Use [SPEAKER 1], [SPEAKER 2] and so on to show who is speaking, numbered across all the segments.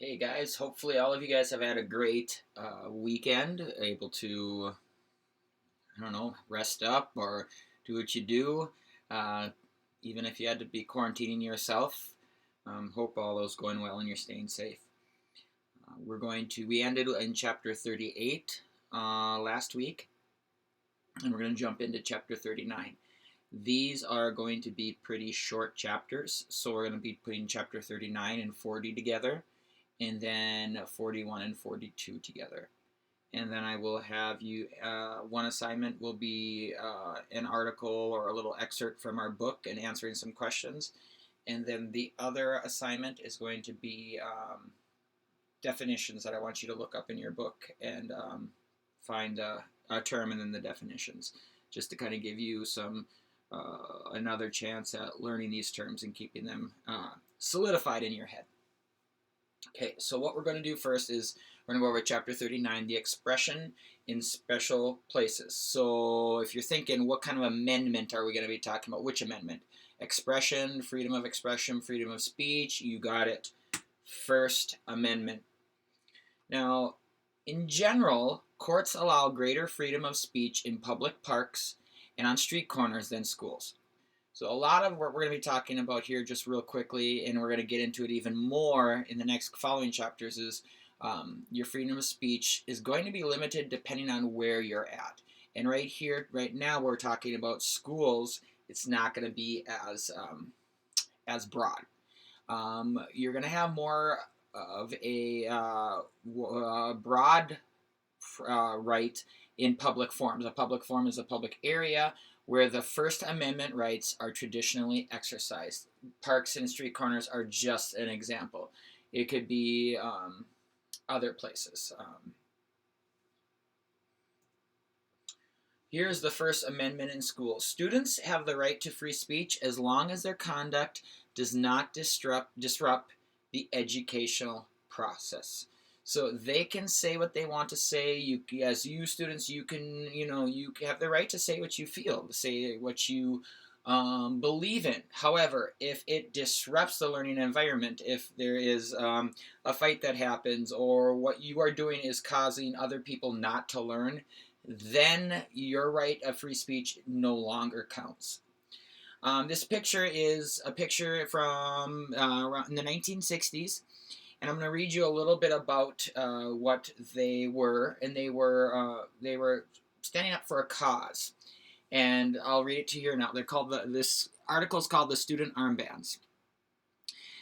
[SPEAKER 1] Hey guys, hopefully all of you guys have had a great weekend, able to, I don't know, rest up or do what you do, uh, even if you had to be quarantining yourself. Hope all those going well and you're staying safe. We ended in chapter 38 last week, and we're going to jump into chapter 39. These are going to be pretty short chapters, so we're going to be putting chapter 39 and 40 together, and then 41 and 42 together. And then I will have you, one assignment will be an article or a little excerpt from our book and answering some questions. And then the other assignment is going to be definitions that I want you to look up in your book and find a term and then the definitions, just to kind of give you some another chance at learning these terms and keeping them solidified in your head. Okay, so what we're going to do first is we're going to go over chapter 39, the expression in special places. So if you're thinking, what kind of amendment are we going to be talking about? Which amendment? Expression, freedom of speech. You got it. First Amendment. Now, in general, courts allow greater freedom of speech in public parks and on street corners than schools. So a lot of what we're going to be talking about here just real quickly, and we're going to get into it even more in the next following chapters, is your freedom of speech is going to be limited depending on where you're at. And right here, right now, we're talking about schools. It's not going to be as broad. You're going to have more of a broad right in public forums. A public forum is a public area where the First Amendment rights are traditionally exercised. Parks and street corners are just an example. It could be other places. Here's the First Amendment in schools. Students have the right to free speech as long as their conduct does not disrupt the educational process. So they can say what they want to say. As students, you have the right to say what you feel, say what you believe in. However, if it disrupts the learning environment, if there is a fight that happens, or what you are doing is causing other people not to learn, then your right of free speech no longer counts. This picture is a picture from in the 1960s. And I'm going to read you a little bit about what they were. And they were standing up for a cause. And I'll read it to you here now. This article is called "The Student Armbands."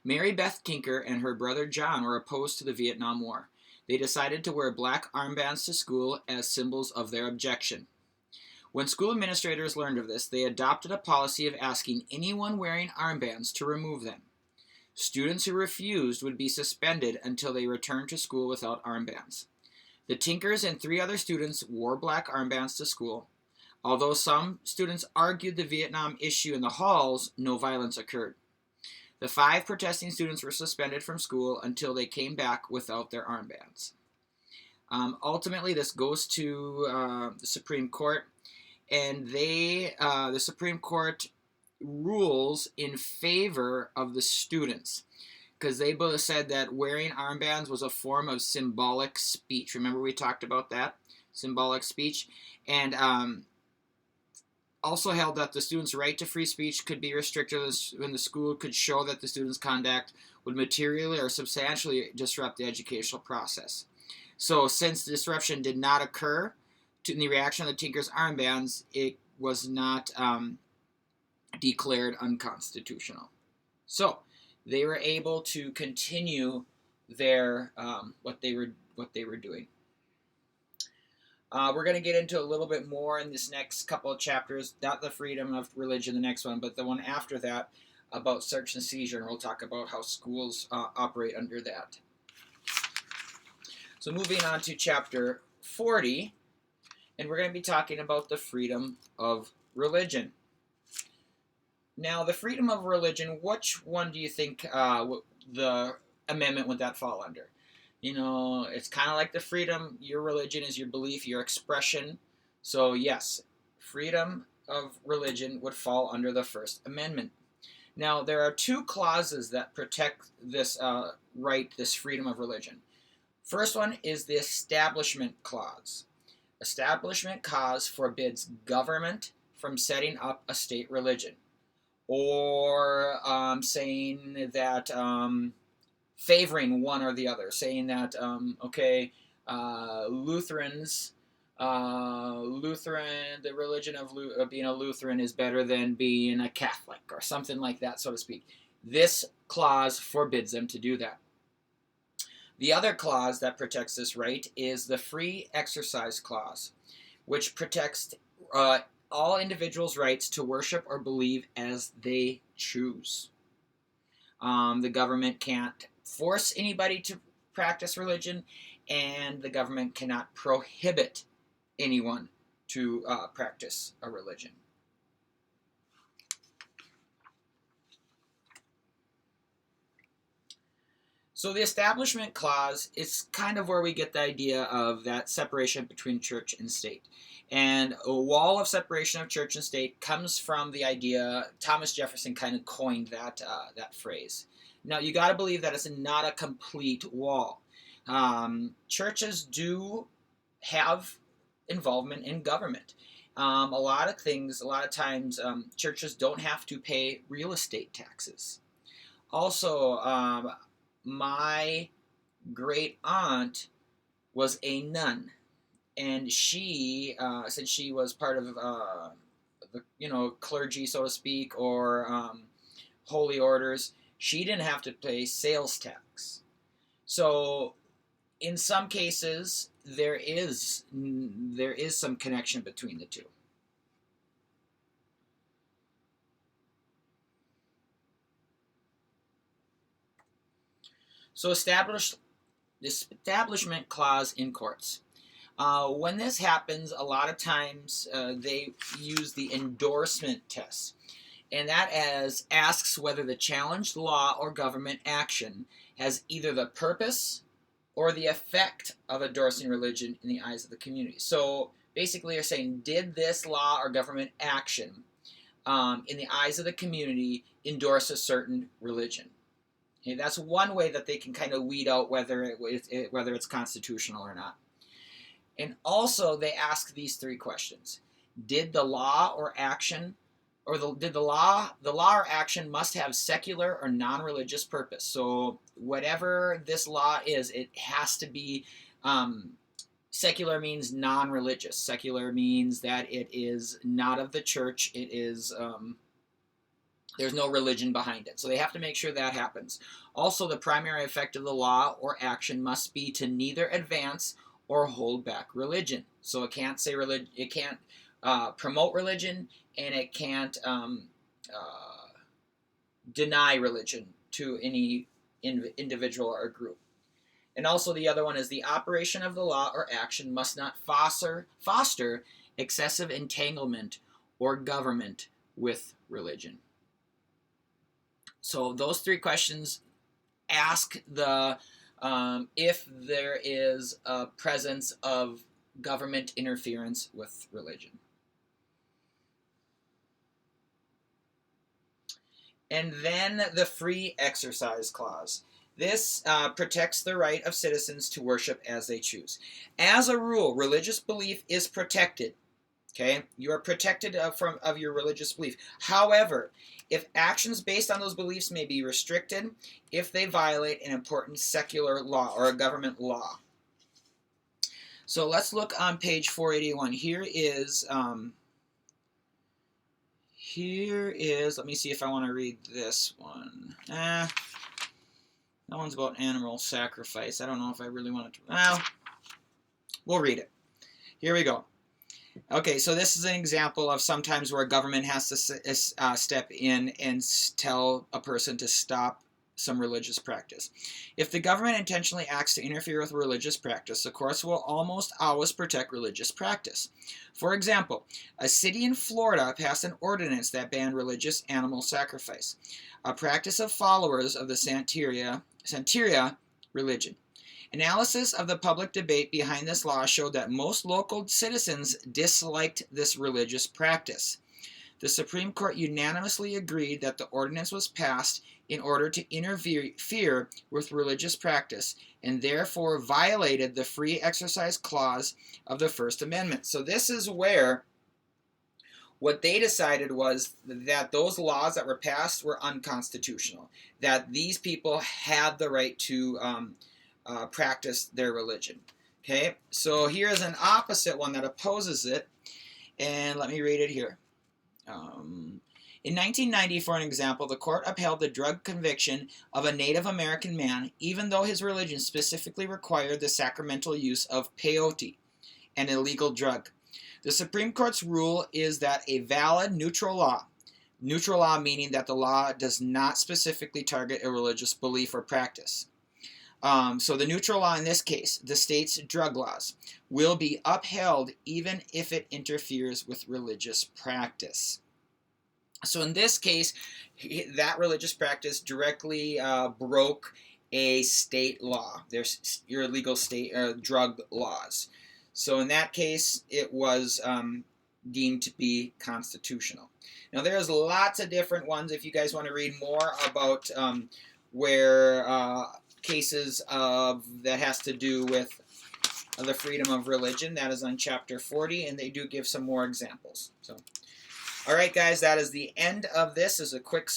[SPEAKER 1] Mary Beth Tinker and her brother John were opposed to the Vietnam War. They decided to wear black armbands to school as symbols of their objection. When school administrators learned of this, they adopted a policy of asking anyone wearing armbands to remove them. Students who refused would be suspended until they returned to school without armbands. The Tinkers and 3 other students wore black armbands to school. Although some students argued the Vietnam issue in the halls, no violence occurred. The 5 protesting students were suspended from school until they came back without their armbands. Ultimately, this goes to the Supreme Court, and the Supreme Court rules in favor of the students, because they both said that wearing armbands was a form of symbolic speech. Remember we talked about that? Symbolic speech. And also held that the students' right to free speech could be restricted when the school could show that the students' conduct would materially or substantially disrupt the educational process. So since the disruption did not occur in the reaction of the Tinkers' armbands, it was not declared unconstitutional. So they were able to continue their what they were doing. We're going to get into a little bit more in this next couple of chapters, not the freedom of religion, the next one, but the one after that about search and seizure, and we'll talk about how schools operate under that. So moving on to chapter 40, and we're going to be talking about the freedom of religion. Now, the freedom of religion, which one do you think the amendment would that fall under? You know, it's kind of like the freedom. Your religion is your belief, your expression. So, yes, freedom of religion would fall under the First Amendment. Now, there are two clauses that protect this right, this freedom of religion. First one is the Establishment Clause. Establishment Clause forbids government from setting up a state religion, or saying that favoring one or the other, saying that Lutherans, the religion of being a Lutheran is better than being a Catholic, or something like that, so to speak. This clause forbids them to do that. The other clause that protects this right is the Free Exercise Clause, which protects all individuals' rights to worship or believe as they choose. The government can't force anybody to practice religion, and the government cannot prohibit anyone to practice a religion. So the Establishment Clause is kind of where we get the idea of that separation between church and state. And a wall of separation of church and state comes from the idea, Thomas Jefferson kind of coined that phrase. Now, you got to believe that it's not a complete wall. Churches do have involvement in government. A lot of times, churches don't have to pay real estate taxes. Also, my great aunt was a nun, and she, since she was part of the clergy, so to speak, or holy orders, she didn't have to pay sales tax. So, in some cases, there is some connection between the two. So the Establishment Clause in courts. When this happens, a lot of times they use the endorsement test, and that asks whether the challenged law or government action has either the purpose or the effect of endorsing religion in the eyes of the community. So basically, you're saying, did this law or government action, in the eyes of the community, endorse a certain religion? Okay, that's one way that they can kind of weed out whether it's constitutional or not. And also, they ask these three questions: did the law or action, did the law or action must have secular or non-religious purpose? So whatever this law is, it has to be secular means non-religious. Secular means that it is not of the church. It is there's no religion behind it. So they have to make sure that happens. Also, the primary effect of the law or action must be to neither advance or hold back religion. So it can't say it can't promote religion, and it can't deny religion to any individual or group. And also the other one is the operation of the law or action must not foster excessive entanglement or government with religion. So those three questions ask if there is a presence of government interference with religion. And then the Free Exercise Clause. This protects the right of citizens to worship as they choose. As a rule, religious belief is protected. Okay, you are protected of your religious belief. However, if actions based on those beliefs may be restricted if they violate an important secular law or a government law. So let's look on page 481. Here is, let me see if I want to read this one. That one's about animal sacrifice. I don't know if I really want to. Well, we'll read it. Here we go. Okay, so this is an example of sometimes where a government has to step in and tell a person to stop some religious practice. If the government intentionally acts to interfere with religious practice, the courts will almost always protect religious practice. For example, a city in Florida passed an ordinance that banned religious animal sacrifice, a practice of followers of the Santeria religion. Analysis of the public debate behind this law showed that most local citizens disliked this religious practice. The Supreme Court unanimously agreed that the ordinance was passed in order to interfere with religious practice and therefore violated the free exercise clause of the First Amendment. So this is where what they decided was that those laws that were passed were unconstitutional, that these people had the right to practice their religion. Okay, so here's an opposite one that opposes it, and let me read it here. In 1990, for an example, the court upheld the drug conviction of a Native American man, even though his religion specifically required the sacramental use of peyote, an illegal drug. The Supreme Court's rule is that a valid neutral law meaning that the law does not specifically target a religious belief or practice. So the neutral law in this case, the state's drug laws, will be upheld even if it interferes with religious practice. So in this case, that religious practice directly broke a state law. There's your illegal state drug laws. So in that case, it was deemed to be constitutional. Now there's lots of different ones. If you guys want to read more about where cases that has to do with the freedom of religion, that is on chapter 40, and they do give some more examples. So. All right, guys, that is the end of this. This is a quick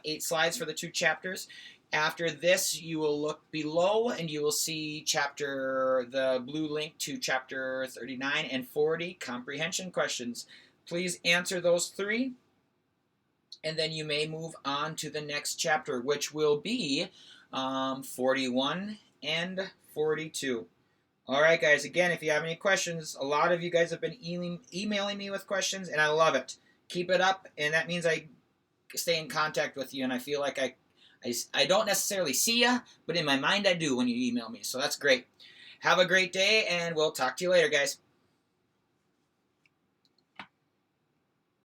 [SPEAKER 1] 8 slides for the 2 chapters. After this, you will look below and you will see the blue link to chapter 39 and 40, comprehension questions. Please answer those 3, and then you may move on to the next chapter, which will be 41 and 42. All right, guys, again, if you have any questions, a lot of you guys have been emailing me with questions, and I love it. Keep it up, and that means I stay in contact with you, and I feel like I don't necessarily see you, but in my mind I do when you email me, so that's great. Have a great day, and we'll talk to you later, guys.